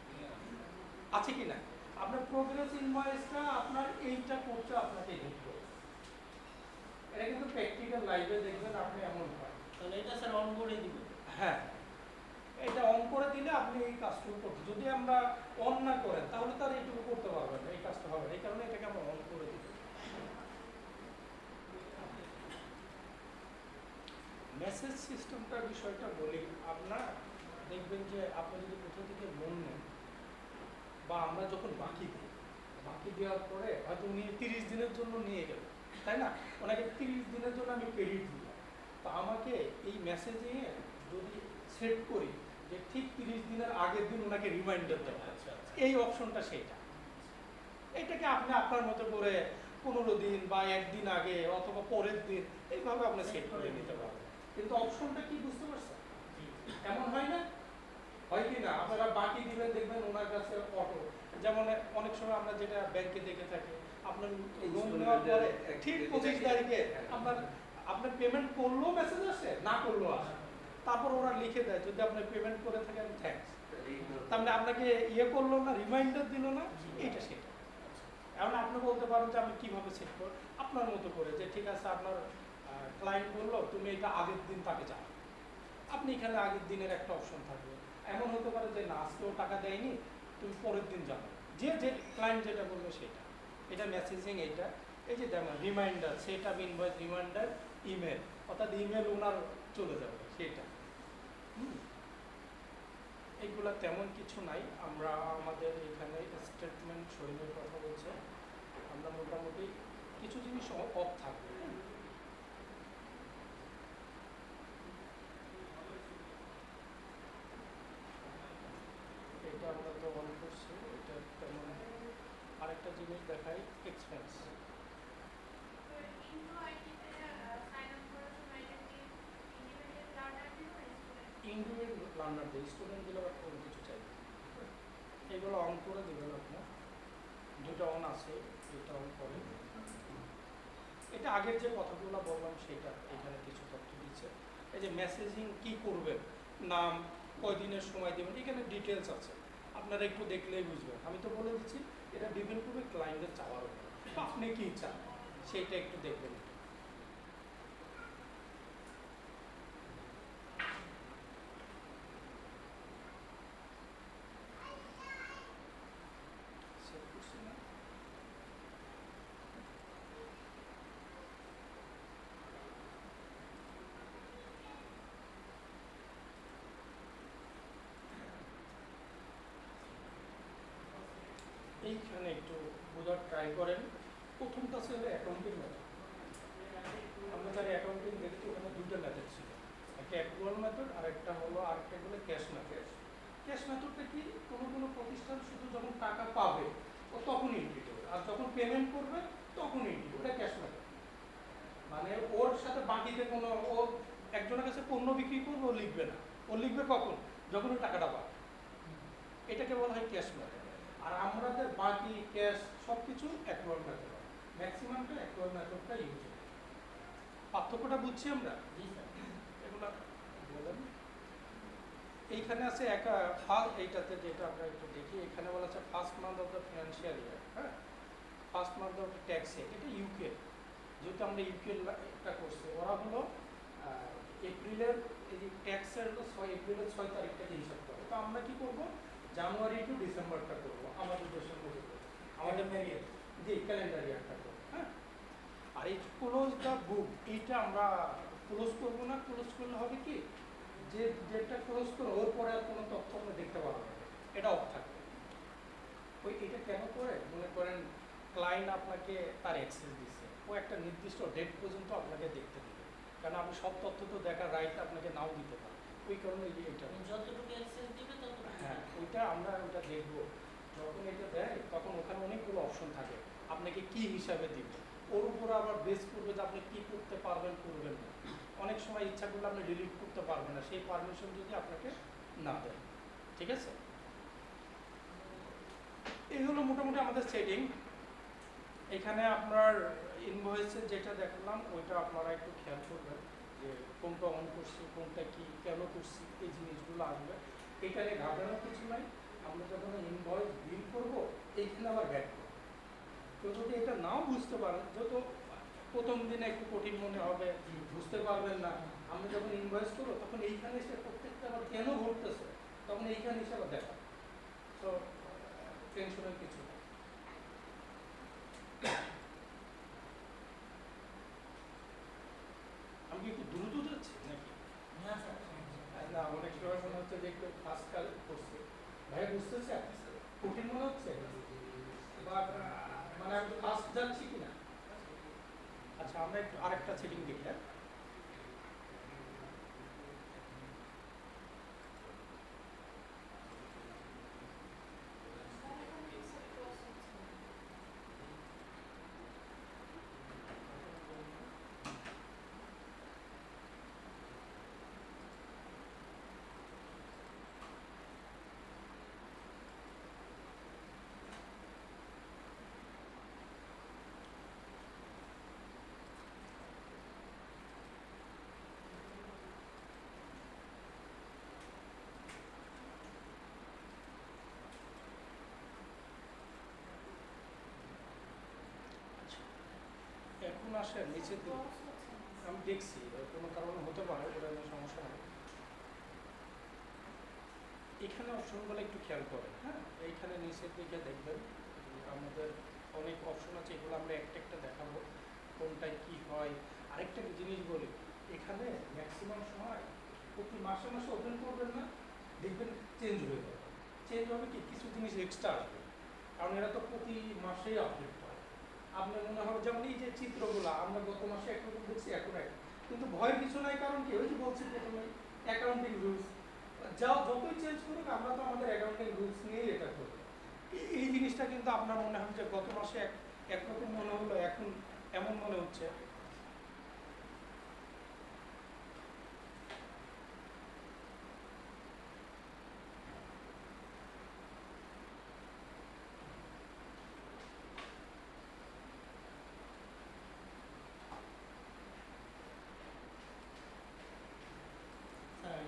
আছে কি না? আপনার প্রোগ্রেস ইনভয়েসটা আপনার এইটা করতে আপনাকে হেল্প করে। এটা কিন্তু প্র্যাকটিক্যাল লাইফে দেখবেন আপনি এমন হয়। তাহলে এটা স্যার অন করে দিব। হ্যাঁ, এটা অন করে দিলে আপনি এই কাজটুকু করতে, যদি আমরা অন না করেন তাহলে তার এইটুকু করতে পারবেন না, এই কাজটা হবে না, এই কারণে এটাকে আমরা অন করে দিব। মেসেজ সিস্টেমটার বিষয়টা বলি, আপনার দেখবেন যে আপনি যদি কোথাও থেকে লোন নেন বা আমরা যখন বাকি দেওয়ার পরে হয়তো উনি 30 দিনের জন্য নিয়ে গেল, তাই না? ওনাকে 30 দিনের জন্য আমি ক্রেডিট দিলাম, তো আমাকে এই মেসেজে যদি সেট করি যে ঠিক 30 দিনের আগের দিন ওনাকে রিমাইন্ডার দেওয়া, এই অপশনটা সেটা, এটাকে আপনি আপনার মতো করে 15 দিন বা 1 দিন আগে অথবা পরের দিন এইভাবে আপনি সেট করে নিতে পারবেন, কিন্তু অপশনটা কি বুঝতে পারছেন? এমন হয় না, হয় কি না? আপনারা বাকি দিবেন, দেখবেন ওনার কাছে অটো, যেমন অনেক সময় আমরা যেটা ব্যাংকে দেখে থাকি, আপনার লোন নেওয়ার পরে ঠিক 25 তারিখে আপনার পেমেন্ট করলেও মেসেজ আসে, না করলেও আসে, তারপর ওরা লিখে দেয় যদি আপনি পেমেন্ট করে থাকেন থ্যাঙ্কস, তার মানে আপনাকে ইয়ে করলো না, রিমাইন্ডার দিল না, এইটা সেটা। এখন আপনি বলতে পারেন যে আমি কিভাবে সেট করব, আপনার মতো করে, যে ঠিক আছে আপনার ক্লায়েন্ট বললো তুমি এটা আগের দিন তাকে জানাও, আপনি এখানে আগের দিনের একটা অপশন থাকবে। এমন হতে পারে যে না আজকেও টাকা দেয়নি, তুমি পরের দিন জানাও, যে যে ক্লায়েন্ট যেটা বলবে সেটা। এটা মেসেজিং, এইটা এই যে যেমন reminder, set up invoice reminder, email, অর্থাৎ ইমেল ওনার চলে যাবে সেটা। এইগুলা তেমন কিছু নাই। আমরা আমাদের এখানে স্টেটমেন্ট শরীরের কথা বলছে, আমরা মোটামুটি কিছু জিনিস অফ থাকবে। এটা আমরা তো অন করছি, এটা তেমন। আরেকটা জিনিস দেখাই, এক্সপেন্স। ইন্ডিভিজুয়াল লার্নারদের, স্টুডেন্টগুলো কোনো কিছু চাইবে, এগুলো অন করে দেবেন আপনার। দুটো অন আছে, এটা অন করে। এটা আগের যে কথাগুলো বললাম সেটা এখানে কিছু তথ্য দিচ্ছে। এই যে মেসেজিং কি করবেন, নাম, কয়দিনের সময় দেবেন, এখানে ডিটেলস আছে, আপনারা একটু দেখলেই বুঝবেন। আমি তো বলে দিচ্ছি এটা ডিপেন্ড করবে ক্লায়েন্টের চাওয়ার উপর, আপনি কি চান সেইটা একটু দেখবেন। সেভ করছি না? এইখানে একটু বোঝার ট্রাই করেন। প্রথমটা ছিল অ্যাকাউন্টিং মেথড। আমরা যারা অ্যাকাউন্টিং দেখছি ওখানে দুটো মেথড ছিল, একটা অ্যাক্রুয়াল মেথড আর একটা হলো আরেকটা হলো ক্যাশ মেথড। ক্যাশ মেথডটা কি, কোনো কোনো প্রতিষ্ঠান শুধু যখন টাকা পাবে ও তখন এন্ট্রি করবে, আর যখন পেমেন্ট করবে তখন এন্ট্রি করবে, ওটা ক্যাশ মেথড। মানে ওর সাথে বাকিতে কোনো, ও একজনের কাছে পণ্য বিক্রি করবে, ও লিখবে না, ও লিখবে কখন, যখন ওই টাকাটা পাবে। এটাকে বলা হয় ক্যাশ মেথড। আর আমাদের বাকি ক্যাশ সব কিছু অ্যাক্রুয়াল মেথড, ম্যাক্সিমামটা অ্যাক্রুয়াল মেথডটা ইউজ হয়। পার্থক্যটা বুঝছি আমরা? জি স্যার। এগুলা বলেন। এইখানে আছে এইটাতে যেটা আমরা একটু দেখি, এখানে বলা আছে first month of the financial year. হ্যাঁ, first month of the tax year, এটা ইউকে, যেহেতু আমরা ইউকে একটা করছি, ওরা হলো এপ্রিলের, এই যে ট্যাক্সের হলো এপ্রিলের 6 তারিখটাকে হিসাব করে। তো আমরা কি করব, জানুয়ারি টু ডিসেম্বরটা করব, আমাদের দেশের মধ্যে করব, আমাদের যে ক্যালেন্ডার ইয়ারটা করবো। হ্যাঁ, আর এই ক্লোজ দ্য বুক, এইটা আমরা ক্লোজ করবো না। ক্লোজ করলে হবে কি, যে ডেটটা ক্লোজ করো ওর পরে আর কোনো তথ্য আমরা দেখতে পারবো না, এটা অফ থাকবে। ওই এটা কেন করে, মনে করেন ক্লায়েন্ট আপনাকে তার অ্যাক্সেস দিচ্ছে, ও একটা নির্দিষ্ট ডেট পর্যন্ত আপনাকে দেখতে দেবে, কারণ আপনি সব তথ্য তো দেখার রাইট আপনাকে নাও দিতে পারেন। ওই কারণে এইটা, যতটুকু অ্যাক্সেস দিবে ততটুকু। হ্যাঁ ওইটা আমরা ওটা দেখবো। যখন এটা দেয় তখন ওখানে অনেকগুলো অপশন থাকে, আপনাকে কি হিসাবে দিবে, ওর উপর আবার বেস করবে যে আপনি কি করতে পারবেন করবেন না। অনেক সময় ইচ্ছা করলে আপনি ডিলিট করতে পারবেন না, সেই পারমিশন যদি আপনাকে না দেয়। ঠিক আছে, এই হলো মোটামুটি আমাদের সেটিং। এখানে আপনার ইনভয়েসের যেটা দেখলাম ওইটা আপনারা একটু খেয়াল করবেন, যে কোনটা অন করছি, কোনটা কি, কেন করছি, এই জিনিসগুলো আসবে। এখানে ঘাবড়ানোর কিছু নাই। আমরা যখন ইনভয়েস বিল করবো এইখানে আবার ব্যাক করবো। তো যদি এটা নাও বুঝতে পারেন, যত প্রথম দিনে একটু কঠিন মনে হবে, বুঝতে পারবেন না, আমরা যখন ইনভয়েস করবো তখন এইখানে এসে প্রত্যেকটা আবার কেন ঘটতেছে তখন এইখানে এসে আবার দেখা। তো টেনশনের কিছু নেই। আমি কি একটু দ্রুত যাচ্ছি নাকি? না স্যার। না, অনেক সময় মনে হচ্ছে যে একটু ফাস্ট কাল করছে। ভাই বুঝতেছে কঠিন মনে হচ্ছে, বা মানে আমি ফাস্ট যাচ্ছি কিনা? আচ্ছা, আমরা একটু আরেকটা সেটিং দেখি। হ্যাঁ, আসেন নিচের দিকে, আমি দেখছি কোনো কারণে হতে পারে, ওটা নিয়ে সমস্যা নেই। এখানে অপশনগুলো একটু খেয়াল করেন, হ্যাঁ, এইখানে নিচের দিকে দেখবেন আমাদের অনেক অপশন আছে, এগুলো আমরা একটা একটা দেখাবো কোনটায় কি হয়। আরেকটা জিনিস বলি, এখানে ম্যাক্সিমাম সময় প্রতি মাসে মাসে ওপেন করবেন না, দেখবেন চেঞ্জ হয়ে যাবে। চেঞ্জ হবে কি, কিছু জিনিস এক্সট্রা আসবে, কারণ এরা তো প্রতি মাসেই আপডেট হয়। আপনার মনে হবে যেমন এই যে চিত্রগুলো আমরা গত মাসে একরকম দেখছি এখন এক, কিন্তু ভয়ের কিছু নাই, কারণ কি ওই যে বলছি প্রথমে অ্যাকাউন্টিং রুলস, যতই চেঞ্জ করুক আমরা তো আমাদের অ্যাকাউন্টিং রুলস নিয়েই এটা করব। এই জিনিসটা কিন্তু আপনার মনে হবে যে গত মাসে একরকম মনে হলো, এখন এমন মনে হচ্ছে।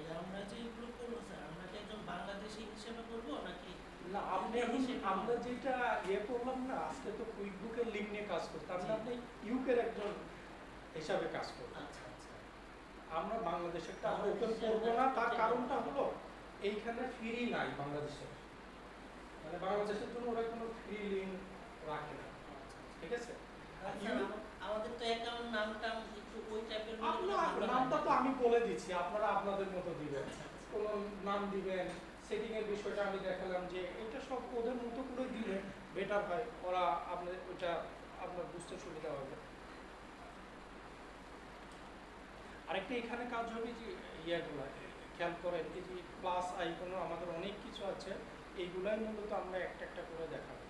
স্যার আমরা যে এগুলো করবো স্যার, আমরা কি একজন বাংলাদেশি হিসেবে করবো নাকি? না, আপনি এখন আমরা যেটা ইয়ে করলাম না, আজকে তো কুইকবুকের লিঙ্ক নিয়ে কাজ করতে, আমরা আপনি ইউকের একজন হিসাবে কাজ করতাম। আচ্ছা আচ্ছা। আমরা বাংলাদেশেরটা আমরা ওপেন করবো না, তার কারণটা হলো এইখানে ফ্রি নাই বাংলাদেশের, মানে বাংলাদেশের জন্য ওরা কোনো ফ্রি লিঙ্ক রাখে না, ঠিক আছে? আচ্ছা, আমাদের তো অ্যাকাউন্ট নামটা একটু ওই টাইপের আপনার নামটা তো আমি বলে দিচ্ছি, আপনারা আপনাদের মতো দিবেন, কোনো নাম দিবেন, সেটিং এর বিষয়টা আমি দেখালাম যে এটা সব ওদের মতো করে দিলে বেটার হয়, ওরা আপনার ওটা আপনার বুঝতে সুবিধা হবে। আরেকটা এখানে কাজ হবে যে ইয়েগুলো খেয়াল করেন, এই যে প্লাস আইকনও আমাদের অনেক কিছু আছে, এইগুলাই মূলত আমরা একটা একটা করে দেখাবো।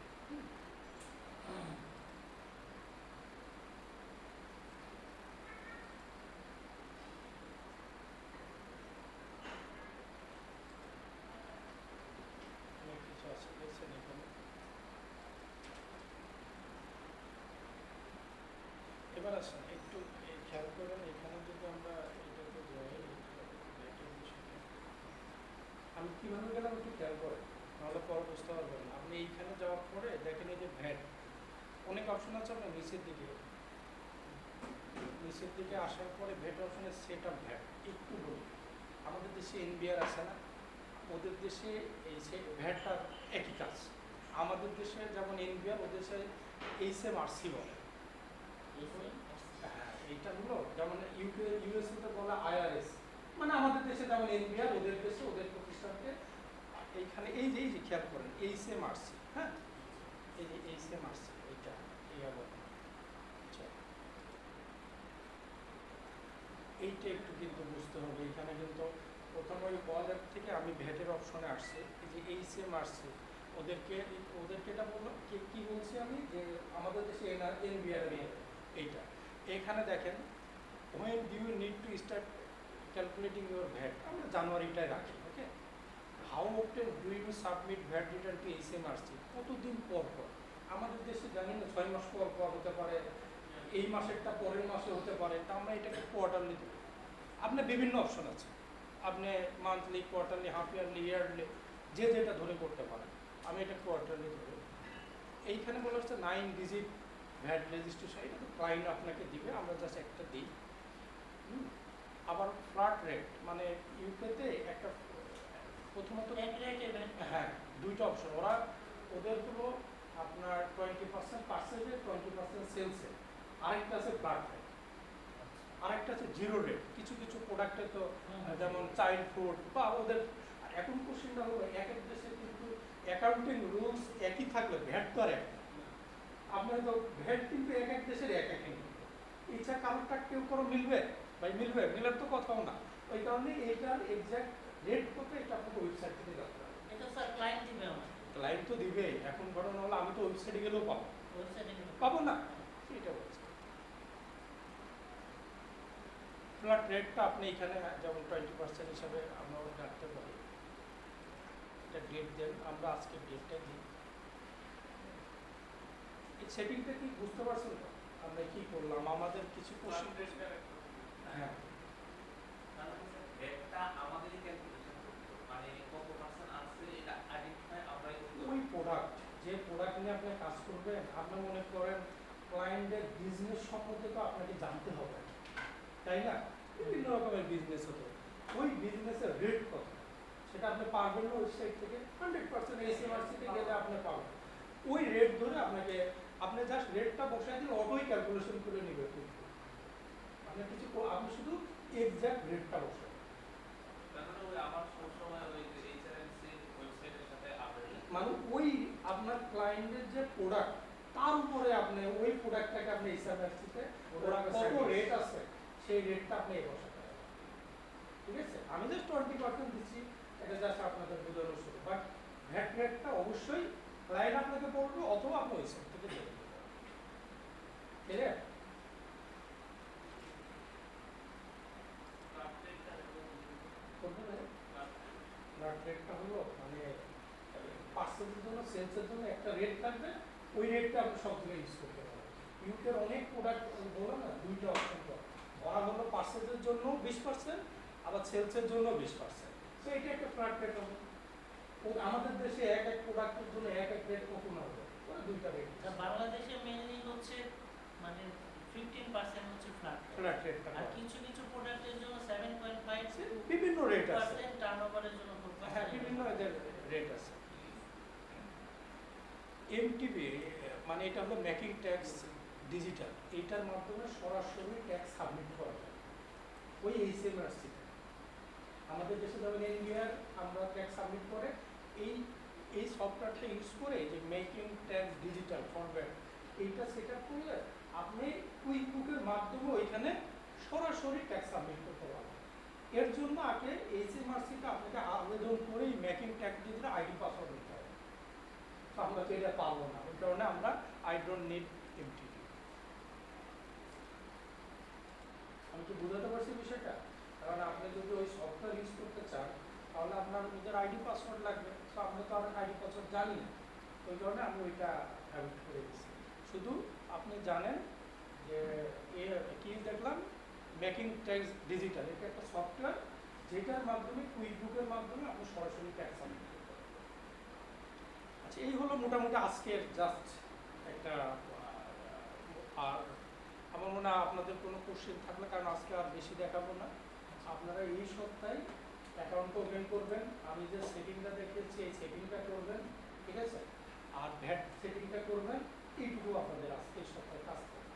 অনেক কিছু আছে দেখছেন এখানে। এবার আসেন একটু খেয়াল করেন, এখানে যদি আমরা এটাতে যাই, আমি কীভাবে গেলাম একটু খেয়াল করেন, নাহলে পরে বুঝতে পারবেন না। আপনি এইখানে যাওয়ার পরে দেখেন এই যে ভ্যাট, অনেক অপশন আছে, আপনার নিচের দিকে আসার পরে ভ্যাট অপশনে সেট আপ ভ্যাট। একটু বলি, আমাদের দেশে এনবিআর আছে না, ওদের দেশে এই ভ্যাটটা একই কাজ। আমাদের দেশে যেমন এনবিআর, ওদের দেশে HMRC বলে। হ্যাঁ, এইটা হলো যেমন ইউএসএতে বলে IRS, মানে আমাদের দেশে যেমন এনবিআর, ওদের দেশে ওদের প্রতিষ্ঠানকে এইখানে এই যে খেয়াল করেন HMRC, হ্যাঁ, এই যে HMRC এইটা বলে। আচ্ছা, এইটা একটু কিন্তু বুঝতে হবে, এখানে কিন্তু প্রথমে ওই ওয়ালেট থেকে আমি ভ্যাটের অপশনে আসছি, এই যে HMRC ওদেরকে এটা বললো কি বলছি আমি, যে আমাদের দেশে এনবিআর এইটা। এখানে দেখেন when do you need to start calculating your VAT, আমরা জানুয়ারিটায় রাখি, ওকে। how often do you submit VAT return to HMRC, কতদিন পর পর। আমাদের দেশে জানি না 6 মাস পর পর হতে পারে, এই মাসেরটা পরের মাসে হতে পারে, তা আমরা এটাকে কোয়ার্টারলি দেব। আপনার বিভিন্ন অপশন আছে, আপনি monthly, quarterly, half yearly, yearly, যে যেটা ধরে করতে পারেন। আমি এটা কোয়ার্টারলি ধরে, এইখানে বলা হচ্ছে 9 ডিজিট ভ্যাট রেজিস্ট্রেশন, এটা তো ক্লায়েন্ট আপনাকে দিবে, আমরা জাস্ট একটা দিই। আবার ফ্ল্যাট রেট, মানে ইউকেতে একটা প্রথমত হ্যাঁ দুইটা অপশন, ওদের হলো আপনার 20% পার্সেন্টে, 20% সেলসে, আরেকটা আছে ফ্ল্যাট রেট, আরেকটা আছে জিরো রেট। কিছু কিছু প্রোডাক্টে তো যেমন চাইল্ড ফুড বা ওদের, এখন কোশ্চেনটা হলো এক এক দেশে কিন্তু অ্যাকাউন্টিং রুলস একই থাকলে ভ্যাট তো আর এক, আপনার তো ভ্যাট কিন্তু এক এক দেশের এক এক, ইচ্ছা কারোরটা কেউ কারো মিলবে ভাই, মিলার তো কথাও না। ওই কারণে এইটার এক্সাক্ট রেট কত এটা আপনাকে ওয়েবসাইট থেকে জানতে হবে। এটা স্যার ক্লায়েন্ট দিবে আমার। ক্লায়েন্ট তো দিবে, এখন ঘটনা হলো আমি তো ওয়েবসাইটে গেলেও পাবো, ওয়েবসাইটে পাবো না, এটা বলছি। ফ্ল্যাট রেটটা আপনি এখানে যেমন 20% হিসাবে আমরা রাখতে পারি, এটা ডেট দেন, আমরা আজকে ডেটটা দিই। এই সেটিংটা কি বুঝতে পারছেন তো আমরা কি করলাম, আমাদের কিছু কোশ্চেন, হ্যাঁ রেটটা আমাদেরই ক্যালকুলেশন করতে হবে, মানে কত পার্সেন্ট আছে এটা আইডেন্টিফাই আমরাই করতে হবে। ওই প্রোডাক্ট, যে প্রোডাক্ট নিয়ে আপনি কাজ করবেন, আপনি মনে করেন ক্লায়েন্ট ক্লায়েন্টের বিজনেস সম্বন্ধে তো আপনাকে জানতে হবে, তাই না? বিভিন্ন রকমের বিজনেস হতো, ওই বিজনেসের রেট কত সেটা আপনি পারবেন না ওয়েবসাইট থেকে, 100% এসএমআরসি থেকে গেলে আপনি পাবেন। ওই রেট ধরে আপনাকে, আপনি জাস্ট রেটটা বসাই দিলে অটোই ক্যালকুলেশন করে নেবে কিন্তু আপনি কিছু আপনি শুধু এক্সাক্ট রেটটা বসাবেন। তার মানে ওই আমার সবসময় ওই যে এইচআরএমসি ওয়েবসাইটের সাথে আপডেট মানে ওই আপনার ক্লায়েন্টের যে প্রোডাক্ট তার উপরে আপনি ওই প্রোডাক্টটাকে আপনি এসএমআরসিতে ওরা কত রেট আছে সেই রেটটা আপনি বসাতে হবে, ঠিক আছে? আমি জাস্ট 20% দিচ্ছি, এটা জাস্ট আপনাদের বোঝানোর শুরু, বাট ভ্যাট রেটটা অবশ্যই ক্লায়েন্ট আপনাকে বলবে অথবা আপনি ওয়েবসাইট থেকে দেখে নেবেন, ক্লিয়ার? রেটটা হলো মানে পার্সেন্টের জন্য, সেলসের জন্য একটা রেট থাকবে, ওই রেটটা আপনি সব জায়গায় ইউজ করতে পারবেন। ইউকের অনেক প্রোডাক্ট বললাম না, দুইটা অপশন তো, ওরা হলো পার্সেন্টের জন্য 20%, আবার সেলসের জন্য 20%, তো এটা একটা ফ্ল্যাট রেট হবে। আমাদের দেশে এক এক প্রোডাক্টের জন্য এক এক রেট কখন হবে, ওরা দুইটা রেট। বাংলাদেশে মেইনলি হচ্ছে মানে 15% হচ্ছে ফ্ল্যাট রেট, আর কিছু কিছু প্রোডাক্টের জন্য 7.5 বিভিন্ন রেট আছে, টার্নওভারের জন্য হ্যাঁ বিভিন্ন এদের রেট আছে। এমটিবি মানে এটা হলো মেকিং ট্যাক্স ডিজিটাল, এইটার মাধ্যমে সরাসরি ট্যাক্স সাবমিট করা যায় ওই এইচএমআরসিতে। আমাদের দেশে যেমন ইন্ডিয়ার আমরা ট্যাক্স সাবমিট করে এই সফটওয়্যারটা ইউজ করে যে মেকিং ট্যাক্স ডিজিটাল ফরম্যাট, এইটা সেট আপ করলে আপনি কুইক বুকের মাধ্যমে ওইখানে সরাসরি ট্যাক্স সাবমিট করতে পারবেন। এর জন্য আগে এইচএমআরসিটা আপনাকে আবেদন করে making tax digital ID password দিতে হবে, তো আমরা তো এটা পাবো না, ওই কারণে আমরা আই ডোন্ট নিড এমটিপি। আমি কি বোঝাতে পারছি বিষয়টা? কারণ আপনি যদি ওই সফটওয়্যার ইউজ করতে চান তাহলে আপনার ওদের আইডি পাসওয়ার্ড লাগবে, তো আপনি তো আর আইডি পাসওয়ার্ড জানি না, ওই কারণে আমি ওইটা হ্যাবিট করে দিচ্ছি। শুধু আপনি জানেন যে কি দেখলাম, মেকিং ট্যাক্স ডিজিটাল, এটা একটা সফটওয়্যার যেটার মাধ্যমে কুইক বুকের মাধ্যমে আপনি সরাসরি ট্যাক্স সাবমিট করতে পারবেন। আচ্ছা, এই হলো মোটামুটি আজকের জাস্ট একটা, আর আমার মনে হয় আপনাদের কোনো কোশ্চেন থাকলে, কারণ আজকে আর বেশি দেখাবো না, আপনারা এই সপ্তাহে অ্যাকাউন্ট ওপেন করবেন, আমি যে সেটিংটা দেখিয়েছি এই সেটিংটা করবেন, ঠিক আছে? আর ভ্যাট সেটিংটা করবেন, এইটুকু আপনাদের আজকে এই সপ্তাহে কাজ করবে।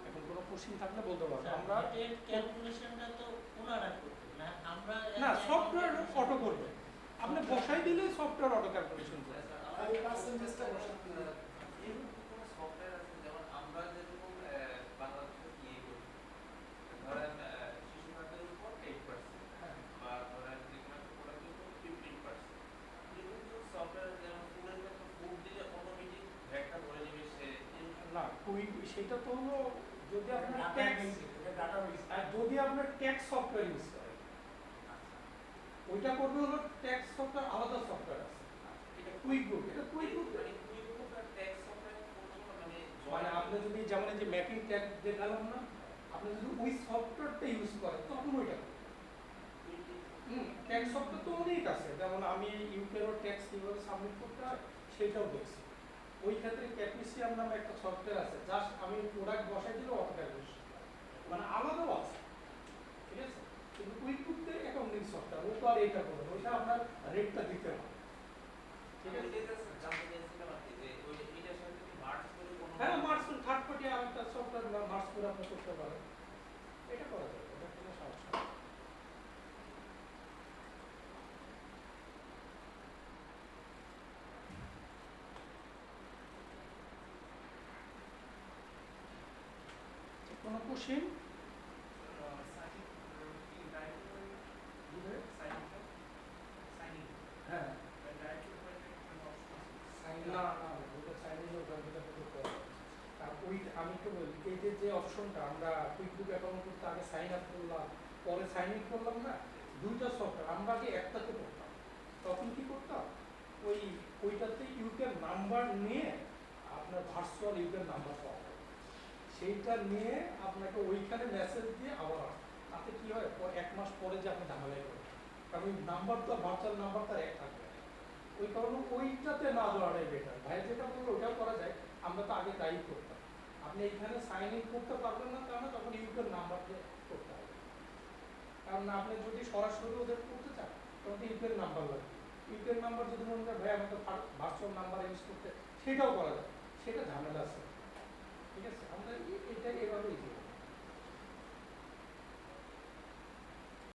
এখন কোনো কোশ্চেন থাকলে বলতে পারবো। আমরা ক্যালকুলেশনটা তো ওনারা করবে না, আমরা না, সফটওয়্যার অটো করবে, আপনি বসাই দিলে সফটওয়্যার অটো ক্যালকুলেশন করবে। আর এই পার্সেন্টেজটা বসাতে হবে। এরকম কোনো সফটওয়্যার আছে যেমন আমরা যেরকম বাংলাদেশে ইয়ে করি, ধরেন শিশু খাতের উপর 8%, হ্যাঁ, বা ধরেন যে কোনো একটা প্রোডাক্টের উপর 15%, এরকম তো সফটওয়্যার যেমন ফুলের মতো ফুড দিলে অটোমেটিক ভ্যাটটা ধরে নেবে সে, না কুইক সেটা তো হলো যদি আপনার ডাটা ট্যাক্স, বেস, এটা ডাটা বেস। আর যদি আপনার ট্যাক্স সফটওয়্যার ইউজ করেন, ওইটা করবে হলো ট্যাক্স সফটওয়্যার, আলাদা সফটওয়্যার আছে, এটা কুইক বুক, এটা কুইক বুক। মানে কুইকবুক আর ট্যাক্স সফটওয়্যার মানে মানে আপনি যদি যেমন এই যে ম্যাপিং ট্যাক্স দেখালাম না, আপনি যদি ওই সফটওয়্যারটা ইউজ করেন তখন ওইটা ট্যাক্স সফটওয়্যার তো অনেক আছে, যেমন আমি ইউকেরও ট্যাক্স কীভাবে সাবমিট করতে হয় সেটাও দেখছি। ওই ক্ষেত্রে ক্যাপিসিয়াম নামে একটা সফটওয়্যার আছে, জাস্ট আমি প্রোডাক্ট বসাই দিলে অটো ক্যালকুলেশন, মানে আলাদাও আছে, ঠিক আছে? কিন্তু কুইকবুকতে অ্যাকাউন্টিং সফটওয়্যার, ও তো আর এইটা করবে, ওইটা আপনার রেটটা দিতে হবে, ঠিক আছে? জানতে চাইছিলাম আর কি যে ওই এটার সাথে কি মার্জ করে কোনো হ্যাঁ, মার্চ থার্ড পার্টি আরেকটা সফটওয়্যার মার্চ করে আপনি করতে পারেন, এটা করা যাবে, এটা কোনো সমস্যা নেই। কোনো কোশ্চেন? হ্যাঁ, না না, ওটা সাইনিং ওখান থেকে করতে হবে। আর ওই আমি তো বলি এই যে অপশনটা আমরা কুইকবুক অ্যাকাউন্ট করতে আগে সাইন আপ করলাম, পরে সাইন ইন করলাম না, দুইটা সফটওয়্যার আমরা আগে একটাতে করতাম, তখন কি করতাম ওইটাতে ইউকের নাম্বার নিয়ে আপনার ভার্চুয়াল ইউকের নাম্বার পাওয়া যায়, সেইটা নিয়ে আপনাকে ওইখানে মেসেজ দিয়ে আবার আসে, তাতে কি হয় এক মাস পরে যে আপনি ঝামেলাই করেন, কারণ ওই নাম্বার তো ভার্চুয়াল নাম্বার তার এক থাকবে, ওই কারণে ওইটাতে না যাওয়াটাই বেটার। ভাই যেটা বললো ওইটাও করা যায়, আমরা তো আগে তাই করতাম। আপনি এখানে সাইন ইন করতে পারবেন না কারণ তখন ইউকের নাম্বার দিয়ে করতে হবে, কারণ আপনি যদি সরাসরি ওদের করতে চান তখন ইউকের নাম্বার লাগবে। ইউকের নাম্বার যদি মনে করেন ভাই আমাকে ভার্চুয়াল নাম্বার ইউজ করতে, সেটাও করা যায়।